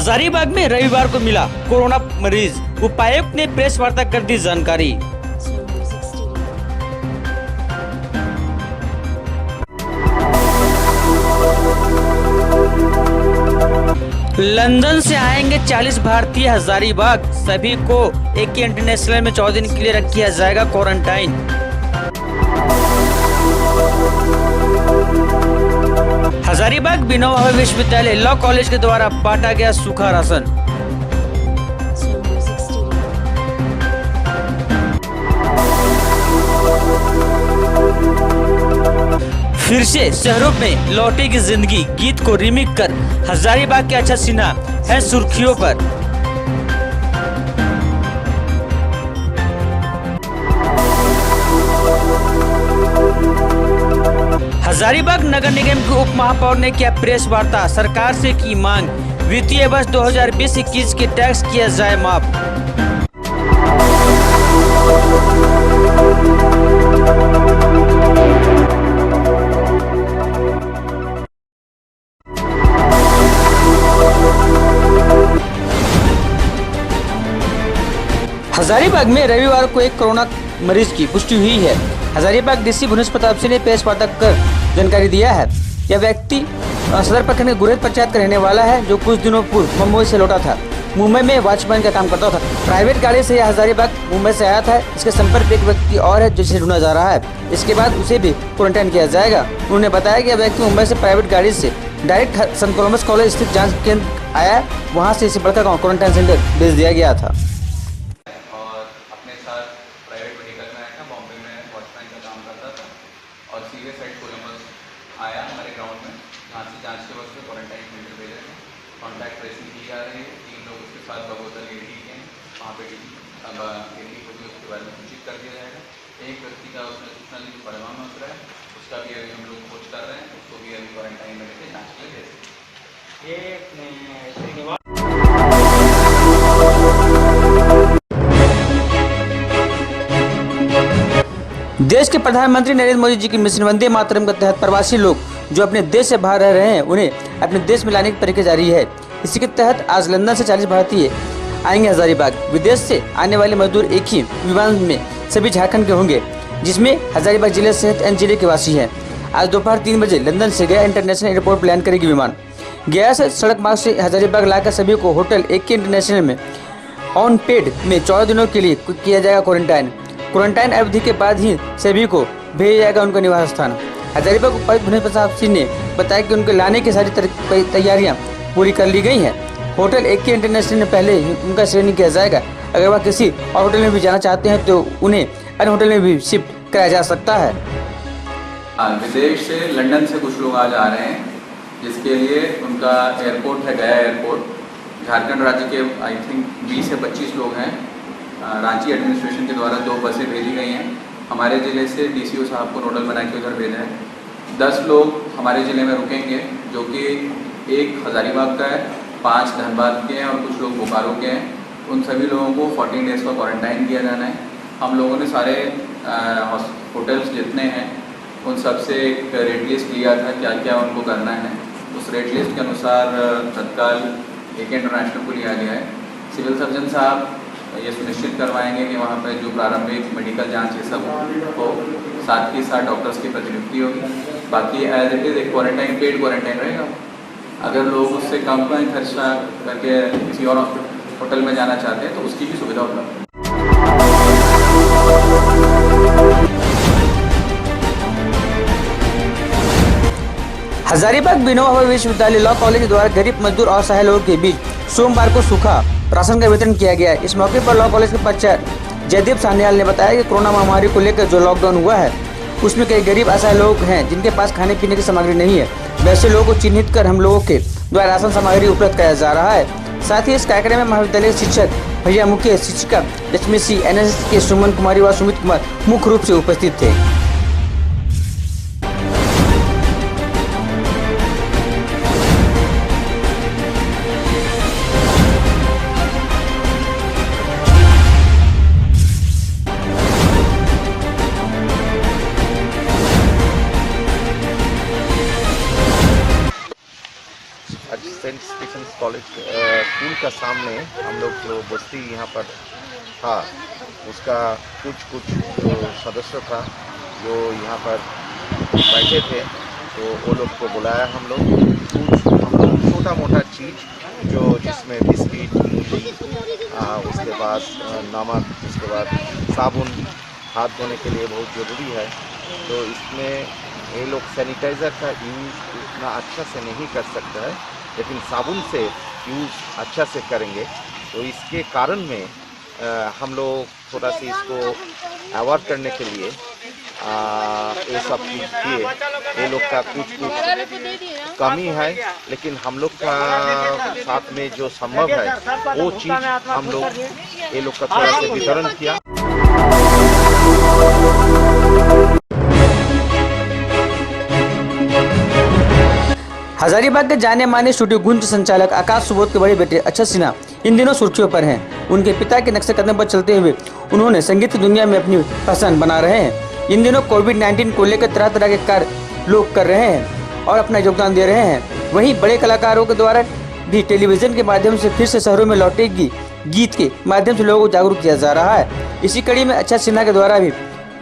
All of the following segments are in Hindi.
हजारीबाग में रविवार को मिला कोरोना मरीज, उपायुक्त ने प्रेस वार्ता कर दी जानकारी। लंदन से आएंगे 40 भारतीय हजारीबाग, सभी को एक इंटरनेशनल में 14 दिन के लिए किया जाएगा क्वारंटाइन। हजारीबाग विनोबा भावे विश्वविद्यालय लॉ कॉलेज के द्वारा बांटा गया सूखा राशन। फिर से शहरों में लौटेगी जिंदगी, गीत को रीमिक कर हजारीबाग के अच्छा सिन्हा है सुर्खियों पर। हजारीबाग नगर निगम के उप महापौर ने किया प्रेस वार्ता, सरकार से की मांग, वित्तीय वर्ष 2020-21 के टैक्स किया जाए माफ। हजारीबाग में रविवार को एक कोरोना मरीज की पुष्टि हुई है। हजारीबाग डीसी भुवनेश प्रताप सिंह ने प्रेस वार्ता कर जानकारी दिया है। यह व्यक्ति सदर प्रखंड के गुरेज पंचायत का रहने वाला है, जो कुछ दिनों पूर्व मुंबई से लौटा था। मुंबई में वॉचमैन का काम करता था। प्राइवेट गाड़ी से यह हजारीबाग मुंबई से आया था। इसके संपर्क में एक व्यक्ति और है जिसे ढूंढा जा रहा है। इसके बाद उसे भी क्वारंटाइन किया जाएगा। उन्होंने बताया कि यह व्यक्ति मुंबई से प्राइवेट गाड़ी से डायरेक्ट संत कोलंबस कॉलेज स्थित जांच केंद्र आया, वहाँ से इसे बड़का गाँव क्वारंटाइन सेंटर भेज दिया गया था। और सीरियस साइड कोलंबस आया हमारे ग्राउंड में, जहाँ से जांच के वक्त क्वारंटाइन सेंटर भेजे हैं। कॉन्टैक्ट ट्रेसिंग की जा रही है। 3 लोग उसके साथ बगोदर लेडी हैं, वहाँ पे लेडी को भी उसके बारे में सूचित कर दिया जाएगा। एक व्यक्ति का उसने सूचना ली पड़वा में उतरा है, उसका भी अभी हम लोग खोज कर रहे हैं, उसको भी अभी क्वारंटाइन में लेकर जाँच के लिए भेज दें। देश के प्रधानमंत्री नरेंद्र मोदी जी की मिशन वंदे मातरम के तहत प्रवासी लोग जो अपने देश से बाहर रह रहे हैं, उन्हें अपने देश में लाने की प्रक्रिया जारी है। इसी के तहत आज लंदन से 40 भारतीय आएंगे हजारीबाग। विदेश से आने वाले मजदूर एक ही विमान में सभी झारखंड के होंगे, जिसमें हजारीबाग जिले सहित अन्य जिले के वासी हैं। आज दोपहर 3 बजे लंदन से गया इंटरनेशनल एयरपोर्ट पर लैंड करेगी विमान। गया से सड़क मार्ग से हजारीबाग लाकर सभी को होटल एक इंटरनेशनल में ऑन पेड में 14 दिनों के लिए किया जाएगा क्वारंटाइन। क्वारंटाइन अवधि के बाद ही सभी को भेजा जाएगा उनका निवास स्थान। हजारीबाग उपायुक्त भुवनेश प्रताप सिंह ने बताया कि उनके लाने की सारी तैयारियां पूरी कर ली गई हैं। होटल एक इंटरनेशनल में पहले ही उनका श्रेणी किया जाएगा। अगर वह किसी और होटल में भी जाना चाहते हैं तो उन्हें अन्य होटल में भी शिफ्ट कराया जा सकता है। विदेश से लंदन से कुछ लोग आज आ रहे हैं, जिसके लिए उनका एयरपोर्ट है गया एयरपोर्ट। झारखंड राज्य के आई थिंक 20 से 25 लोग हैं। रांची एडमिनिस्ट्रेशन के द्वारा 2 बसें भेजी गई हैं। हमारे ज़िले से डीसीओ साहब को नोडल बना के उधर भेजा है। 10 लोग हमारे ज़िले में रुकेंगे, जो कि एक हजारीबाग का है, 5 धनबाद के हैं और कुछ लोग बोकारो के हैं। उन सभी लोगों को 14 डेज़ का क्वारंटाइन किया जाना है। हम लोगों ने सारे होटल्स जितने हैं उन सब से एक रेट लिस्ट लिया था, क्या क्या उनको करना है। उस रेट लिस्ट के अनुसार तत्काल एक इंटरनेशनल को लिया गया है। सिविल सर्जन साहब ये सुनिश्चित करवाएंगे कि वहाँ पर जो प्रारंभिक मेडिकल जांच ये सब हो, साथ ही साथ डॉक्टर्स की प्रतिनियुक्ति होगी। बाकी एज इट इज़ एक क्वारंटाइन पेड क्वारंटाइन रहेगा। अगर लोग उससे कम का खर्चा करके किसी और होटल में जाना चाहते हैं तो उसकी भी सुविधा उपलब्ध है। हजारीबाग विनोबा भावे विश्वविद्यालय लॉ कॉलेज के द्वारा गरीब मजदूर और असहाय लोगों के बीच सोमवार को सूखा राशन का वितरण किया गया। इस मौके पर लॉ कॉलेज के प्राचार्य जयदीप सान्याल ने बताया कि कोरोना महामारी को लेकर जो लॉकडाउन हुआ है, उसमें कई गरीब असहाय लोग हैं जिनके पास खाने पीने की सामग्री नहीं है। वैसे लोगों को चिन्हित कर हम लोगों के द्वारा राशन सामग्री उपलब्ध कराया जा रहा है। साथ ही इस कार्यक्रम में महाविद्यालय के शिक्षक भैया, मुख्य शिक्षिका लक्ष्मी सी, NSS के सुमन कुमारी व सुमित कुमार मुख्य रूप से उपस्थित थे। सेंट स्टीफेंस कॉलेज स्कूल का सामने हम लोग जो बस्ती यहाँ पर था उसका कुछ जो सदस्य था जो यहाँ पर बैठे थे, तो वो लोग को बुलाया हम लोग छोटा मोटा चीज़ जो जिसमें बिस्किट, मूली, उसके बाद नमक, उसके बाद साबुन, हाथ धोने के लिए बहुत ज़रूरी है। तो इसमें ये लोग सैनिटाइज़र का यूज़ उतना अच्छा से नहीं कर सकते हैं, लेकिन साबुन से यूज़ अच्छा से करेंगे। तो इसके कारण में हम लोग थोड़ा सा इसको अवॉइड करने के लिए ये सब चीज़ किए। ये लोग का कुछ कमी है, लेकिन हम लोग का साथ में जो संभव है वो चीज़ हम लोग ये लोग का थोड़ा सा वितरण किया। हजारीबाग के जाने माने स्टूडियो गुंज संचालक आकाश सुबोध के बड़े बेटे अक्षत सिन्हा इन दिनों सुर्खियों पर हैं। उनके पिता के नक्शे कदम पर चलते हुए उन्होंने संगीत की दुनिया में अपनी पहचान बना रहे हैं। इन दिनों कोविड-19 को लेकर तरह तरह के कार्य लोग कर रहे हैं और अपना योगदान दे रहे हैं। वहीं बड़े कलाकारों के द्वारा भी टेलीविजन के माध्यम से फिर से शहरों में लौटेगी गीत के माध्यम से लोगों को जागरूक किया जा रहा है। इसी कड़ी में अक्षत सिन्हा के द्वारा भी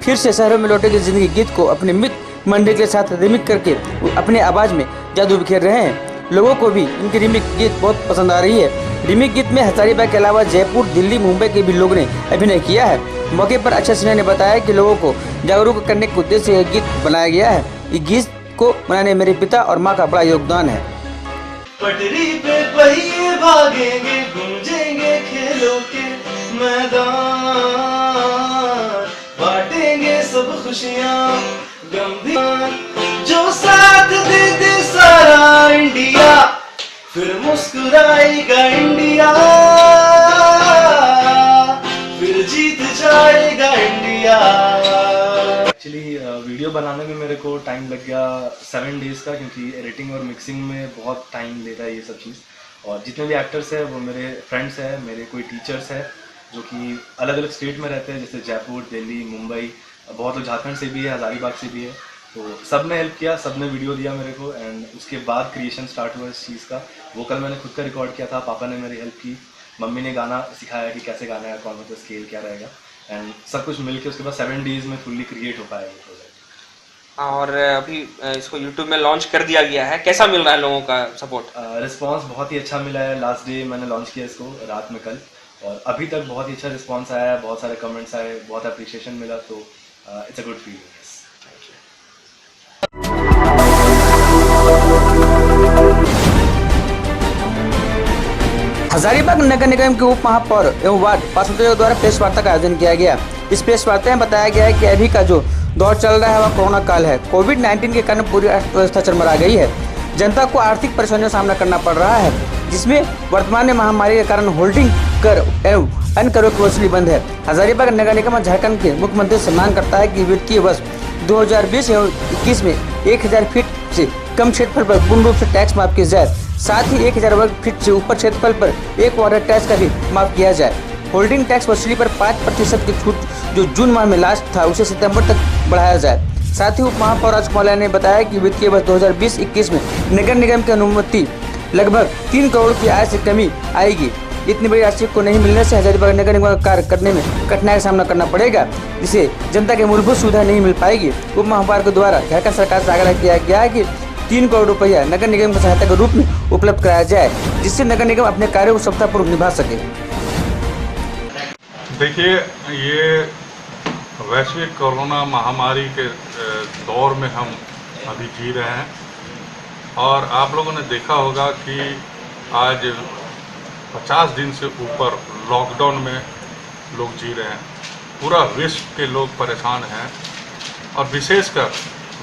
फिर से शहरों में लौटेगी जिंदगी गीत को अपने मित्र मंडली के साथ रिमिक करके अपने आवाज में जादू बिखेर रहे हैं। लोगों को भी इनकी रिमिक गीत बहुत पसंद आ रही है। रिमिक गीत में हजारीबाग के अलावा जयपुर, दिल्ली, मुंबई के भी लोगों ने अभिनय किया है। मौके पर अक्षत सिन्हा ने बताया कि लोगों को जागरूक करने के उद्देश्य से यह गीत बनाया गया है। इस गीत को बनाने मेरे पिता और माँ का बड़ा योगदान है। पटरी पे पहिए भागेंगे, गूंजेंगे खेलों के मैदान, बांटेंगे सब खुशियाँ गंभीर, जो साथ दे दे सारा इंडिया, फिर मुस्कुराएगा इंडिया, फिर जीत जाएगा इंडिया। एक्चुअली वीडियो बनाने में मेरे को टाइम लग गया 7 डेज़ का, क्योंकि एडिटिंग और मिक्सिंग में बहुत टाइम लेता है ये सब चीज़। और जितने भी एक्टर्स हैं वो मेरे फ्रेंड्स हैं, मेरे कोई टीचर्स हैं जो कि अलग अलग स्टेट में रहते हैं, जैसे जयपुर, दिल्ली, मुंबई, बहुत लोग झारखंड से भी है, हजारीबाग से भी है। तो सब ने हेल्प किया, सब ने वीडियो दिया मेरे को, एंड उसके बाद क्रिएशन स्टार्ट हुआ इस चीज़ का। वोकल मैंने खुद का रिकॉर्ड किया था, पापा ने मेरी हेल्प की, मम्मी ने गाना सिखाया कि कैसे गाना है, कौन सा स्केल क्या रहेगा, एंड सब कुछ मिलके उसके बाद 7 डेज़ में फुल्ली क्रिएट हो पाया ये प्रोजेक्ट। और अभी इसको यूट्यूब में लॉन्च कर दिया गया है, कैसा मिल रहा है लोगों का सपोर्ट? रिस्पांस बहुत ही अच्छा मिला है। लास्ट डे मैंने लॉन्च किया इसको रात में कल, और अभी तक बहुत ही अच्छा रिस्पांस आया है, बहुत सारे कमेंट्स आए, बहुत अप्रिशिएशन मिला, तो it's a good feeling. Hazaribagh नगर निगम के उप महापौर एवं वार्ड पार्षदों द्वारा प्रेस वार्ता का आयोजन किया गया। इस प्रेस वार्ता में बताया गया है कि अभी का जो दौर चल रहा है वह कोरोना काल है। कोविड-19 के कारण पूरी अर्थव्यवस्था चरमरा गई है। जनता को आर्थिक परेशानियों का सामना करना पड़ रहा है, जिसमें वर्तमान में महामारी के कारण होल्डिंग कर एवं अन्य करों की वसूली बंद है। हजारीबाग नगर निगम झारखंड के मुख्यमंत्री से मांग करता है कि वित्तीय वर्ष 2020 एवं 21 में 1000 फीट से कम क्षेत्रफल पर पूर्ण रूप से टैक्स माफ किया जाए। साथ ही 1000 वर्ग फीट से ऊपर क्षेत्रफल पर एक वाटर टैक्स का भी माफ किया जाए। होल्डिंग टैक्स वसूली पर 5% की छूट जो जून माह में लास्ट था उसे सितंबर तक बढ़ाया जाए। साथ ही उप महापौर राजकुमार ने बताया कि वित्तीय वर्ष 2020-21 में नगर निगम की अनुमति लगभग 3 करोड़ की आय से कमी आएगी। इतनी बड़ी राशि को नहीं मिलने से हजारीबाग नगर निगम का कार्य करने में कठिनाई का सामना करना पड़ेगा, जिससे जनता की मूलभूत सुविधा नहीं मिल पाएगी। उप महापौर के द्वारा झारखंड सरकार से आग्रह किया गया है कि 3 करोड़ रुपया नगर निगम की सहायता के रूप में उपलब्ध कराया जाए, जिससे नगर निगम अपने कार्यों को सफलतापूर्वक निभा सके। देखिए, ये वैश्विक कोरोना महामारी के दौर में हम अभी जी रहे हैं, और आप लोगों ने देखा होगा कि आज 50 दिन से ऊपर लॉकडाउन में लोग जी रहे हैं। पूरा विश्व के लोग परेशान हैं, और विशेषकर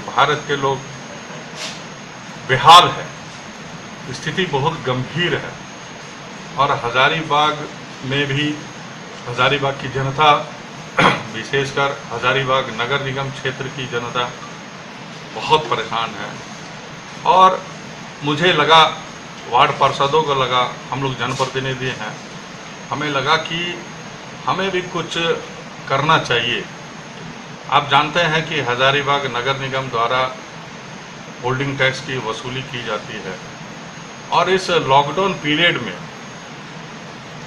भारत के लोग बेहाल है। स्थिति बहुत गंभीर है, और हजारीबाग में भी हजारीबाग की जनता, विशेषकर हजारीबाग नगर निगम क्षेत्र की जनता बहुत परेशान है। और मुझे लगा, वार्ड पार्षदों को लगा, हम लोग जनप्रतिनिधि हैं, हमें लगा कि हमें भी कुछ करना चाहिए। आप जानते हैं कि हजारीबाग नगर निगम द्वारा होल्डिंग टैक्स की वसूली की जाती है, और इस लॉकडाउन पीरियड में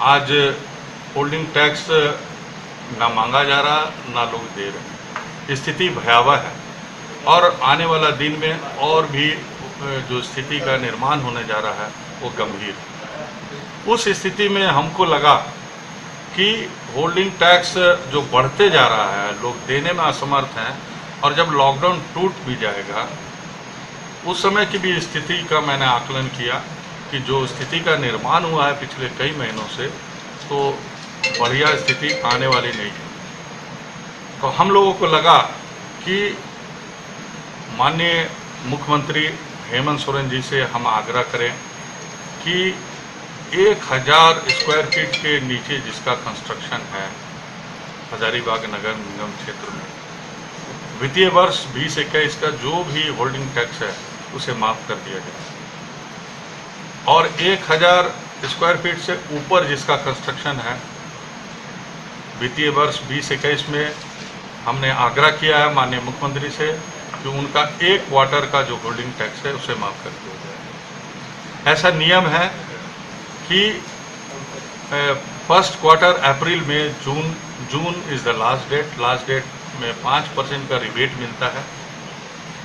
आज होल्डिंग टैक्स ना मांगा जा रहा ना लोग दे रहे। स्थिति भयावह है और आने वाला दिन में और भी जो स्थिति का निर्माण होने जा रहा है वो गंभीर है। उस स्थिति में हमको लगा कि होल्डिंग टैक्स जो बढ़ते जा रहा है, लोग देने में असमर्थ हैं, और जब लॉकडाउन टूट भी जाएगा उस समय की भी स्थिति का मैंने आकलन किया कि जो स्थिति का निर्माण हुआ है पिछले कई महीनों से, तो बढ़िया स्थिति आने वाली नहीं है। तो हम लोगों को लगा कि माननीय मुख्यमंत्री हेमंत सोरेन जी से हम आग्रह करें कि 1000 स्क्वायर फीट के नीचे जिसका कंस्ट्रक्शन है हजारीबाग नगर निगम क्षेत्र में, वित्तीय वर्ष 2021 का जो भी होल्डिंग टैक्स है उसे माफ़ कर दिया जाए, और 1000 स्क्वायर फीट से ऊपर जिसका कंस्ट्रक्शन है वित्तीय वर्ष 2021 में हमने आग्रह किया है माननीय मुख्यमंत्री से कि उनका 1 क्वार्टर का जो होल्डिंग टैक्स है उसे माफ़ कर दिया जाए। ऐसा नियम है कि फर्स्ट क्वार्टर अप्रैल में जून इज़ द लास्ट डेट में 5% का रिबेट मिलता है।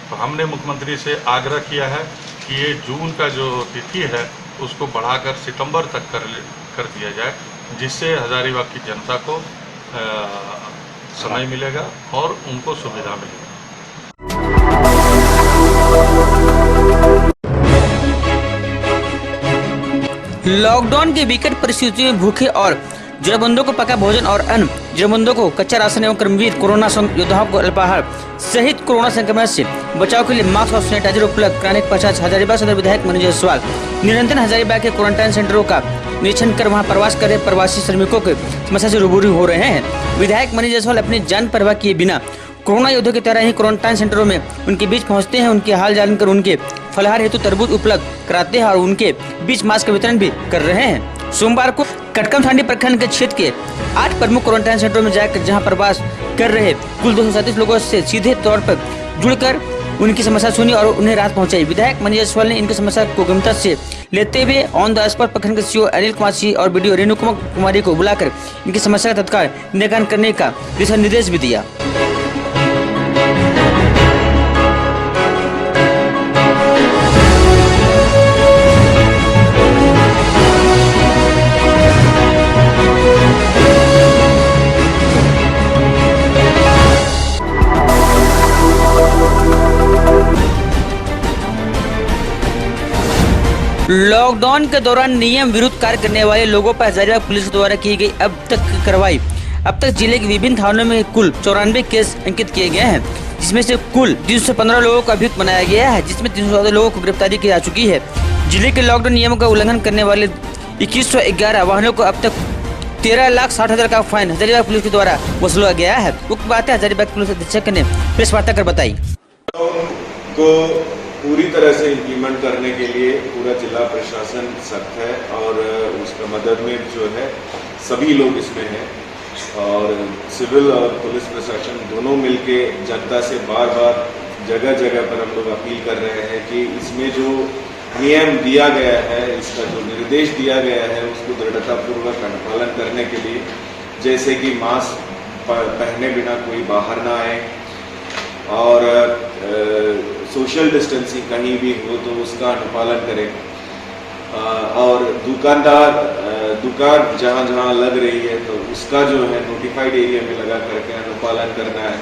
तो हमने मुख्यमंत्री से आग्रह किया है कि ये जून का जो तिथि है उसको बढ़ाकर सितंबर तक कर दिया जाए, जिससे हजारीबाग की जनता को समय मिलेगा और उनको सुविधा मिलेगी। लॉकडाउन की विकट परिस्थितियों में भूखे और जरूरतमंदों को पका भोजन और अन्य, जरूरतमंदों को कच्चा राशन एवं कर्मवीर कोरोना योद्धाओं को अल्पाहार सहित कोरोना संक्रमण से बचाव के लिए मास्क और सैनिटाइजर उपलब्ध कराने के पश्चात हजारीबाग सदर विधायक मनीष जायसवाल निरंतर हजारीबाग के क्वारंटाइन सेंटरों का निरीक्षण कर वहां प्रवास कर रहे प्रवासी श्रमिकों के समस्या से रूबरू हो रहे हैं। विधायक मनीष जायसवाल अपनी जान परवाह किए बिना कोरोना योद्धा की तरह ही क्वारंटाइन सेंटरों में उनके बीच पहुंचते हैं, उनके हाल जानकर उनके फलाहार हेतु तरबूज उपलब्ध कराते हैं और उनके बीच मास्क का वितरण भी कर रहे हैं। सोमवार को कटकम थानी प्रखंड के क्षेत्र के 8 प्रमुख क्वारंटाइन सेंटरों में जाकर जहां प्रवास कर रहे कुल 237 लोगों से सीधे तौर पर जुड़कर उनकी समस्या सुनी और उन्हें राहत पहुंचाई। विधायक मनीष जायसवाल ने इनकी समस्या को गंभीरता से लेते हुए ऑन द स्पॉट प्रखंड के सीओ अनिल कुमार सिंह और बीडीओ रेणु कुमारी को बुलाकर इनकी समस्या का तत्काल निराकरण करने का दिशा निर्देश भी दिया। लॉकडाउन के दौरान नियम विरुद्ध कार्य करने वाले लोगों पर हजारीबाग पुलिस द्वारा की गई अब तक की कार्रवाई। अब तक जिले के विभिन्न थानों में कुल 94 केस अंकित किए गए हैं, जिसमें से कुल 315 लोगों को अभियुक्त बनाया गया है, जिसमें 314 लोगों को गिरफ्तारी की जा चुकी है। जिले के लॉकडाउन नियमों का उल्लंघन करने वाले 2111 वाहनों को अब तक 13,60,000 का फाइन हजारीबाग पुलिस के द्वारा वसूला गया है। उक्त बातें हजारीबाग पुलिस अधीक्षक ने प्रेस वार्ता कर बताई। को पूरी तरह से इम्प्लीमेंट करने के लिए पूरा जिला प्रशासन सख्त है और उसका मदद में जो है सभी लोग इसमें हैं और सिविल और पुलिस प्रशासन दोनों मिलके जनता से बार बार जगह जगह पर हम लोग अपील कर रहे हैं कि इसमें जो नियम दिया गया है, इसका जो निर्देश दिया गया है उसको दृढ़तापूर्वक अनुपालन करने के लिए, जैसे कि मास्क पहने बिना कोई बाहर ना आए और सोशल डिस्टेंसिंग कहीं भी हो तो उसका अनुपालन करें और दुकान जहाँ जहाँ लग रही है तो उसका जो है नोटिफाइड एरिया में लगा करके अनुपालन करना है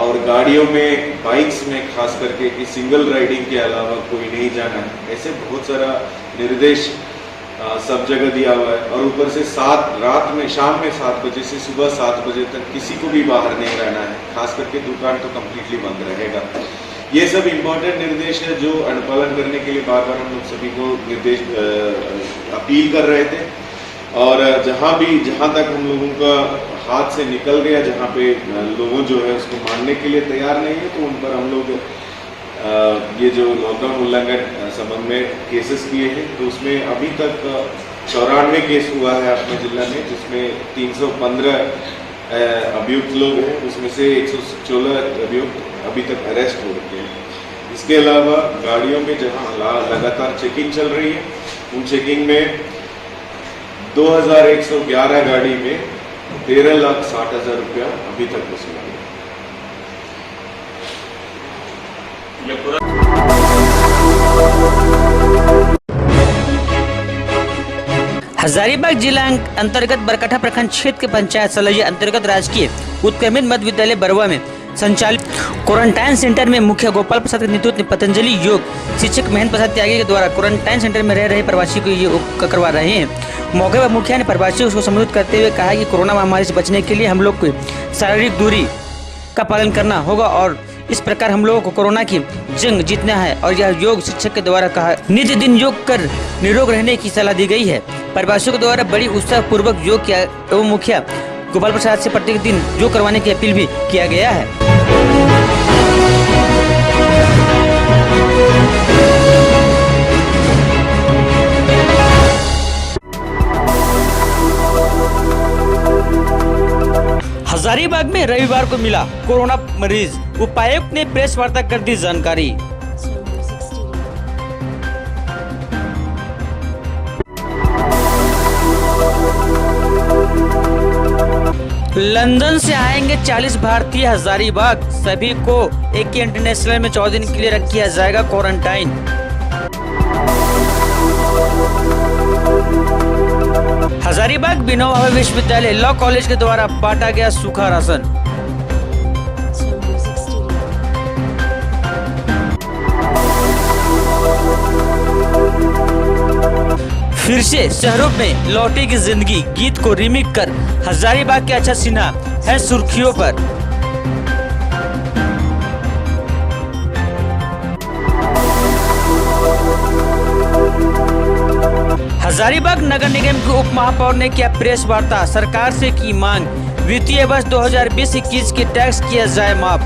और गाड़ियों में बाइक्स में खास करके कि सिंगल राइडिंग के अलावा कोई नहीं जाना है। ऐसे बहुत सारा निर्देश सब जगह दिया हुआ है और ऊपर से शाम में 7 बजे से सुबह 7 बजे तक किसी को भी बाहर नहीं रहना है, खास करके दुकान तो कम्प्लीटली बंद रहेगा। ये सब इम्पोर्टेंट निर्देश है जो अनुपालन करने के लिए बार बार हम लोग सभी को निर्देश अपील कर रहे थे और जहाँ तक हम लोगों का हाथ से निकल गया, जहाँ पे लोगों जो है उसको मानने के लिए तैयार नहीं है, तो उन पर हम लोग ये जो लॉकडाउन उल्लंघन संबंध में केसेस किए हैं, तो उसमें अभी तक 94 केस हुआ है अपने जिला में, जिसमें 315 अभियुक्त लोग हैं, उसमें से 116 अभियुक्त अभी तक अरेस्ट हो रखे हैं इसके अलावा गाड़ियों में जहां लगातार चेकिंग चल रही है, उन चेकिंग में 2111 गाड़ी में 13,60,000 रुपया अभी तक वसूला गया। हजारीबाग जिला अंतर्गत बरकठा प्रखंड क्षेत्र के पंचायत सलैया अंतर्गत राजकीय उत्क्रमित मध्य विद्यालय बरवा में संचालित क्वारंटाइन सेंटर में मुखिया गोपाल प्रसाद के नेतृत्व में पतंजलि योग शिक्षक महेंद्र प्रसाद त्यागी के द्वारा क्वारंटाइन सेंटर में रह रहे प्रवासी को योग करवा रहे हैं। मौके पर मुखिया ने प्रवासियों को संबोधित करते हुए कहा कि कोरोना महामारी से बचने के लिए हम लोग को शारीरिक दूरी का पालन करना होगा और इस प्रकार हम लोगों को कोरोना की जंग जीतना है और यह योग शिक्षक के द्वारा कहा नित्य दिन योग कर निरोग रहने की सलाह दी गई है। प्रवासियों के द्वारा बड़ी उत्साह पूर्वक योग किया एवं मुखिया गोपाल प्रसाद से प्रत्येक दिन योग करवाने की अपील भी किया गया है। हजारीबाग में रविवार को मिला कोरोना मरीज, उपायुक्त ने प्रेस वार्ता कर दी जानकारी। लंदन से आएंगे 40 भारतीय हजारीबाग, सभी को एक इंटरनेशनल में 14 दिन के लिए किया जाएगा क्वारंटाइन। हजारीबाग विनोबा भावे विश्वविद्यालय लॉ कॉलेज के द्वारा बांटा गया सूखा राशन। फिर से शहरों में लौटेगी जिंदगी, गीत को रीमिक कर हजारीबाग के अच्छा सिन्हा है सुर्खियों पर। हजारीबाग नगर निगम के उप महापौर ने किया प्रेस वार्ता, सरकार से की मांग, वित्तीय वर्ष 2020-21 के टैक्स किया जाए माफ।